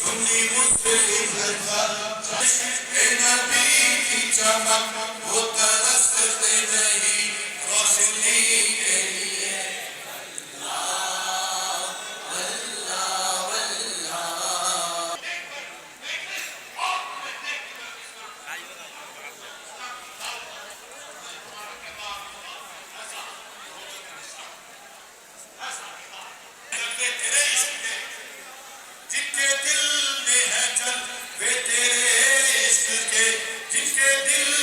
سنی مسلم اے نبی کی چمک وہ ترستے نہیں روشنی کے لیے جن کے دل میں ہے جل وے تیرے عشق کے جن کے دل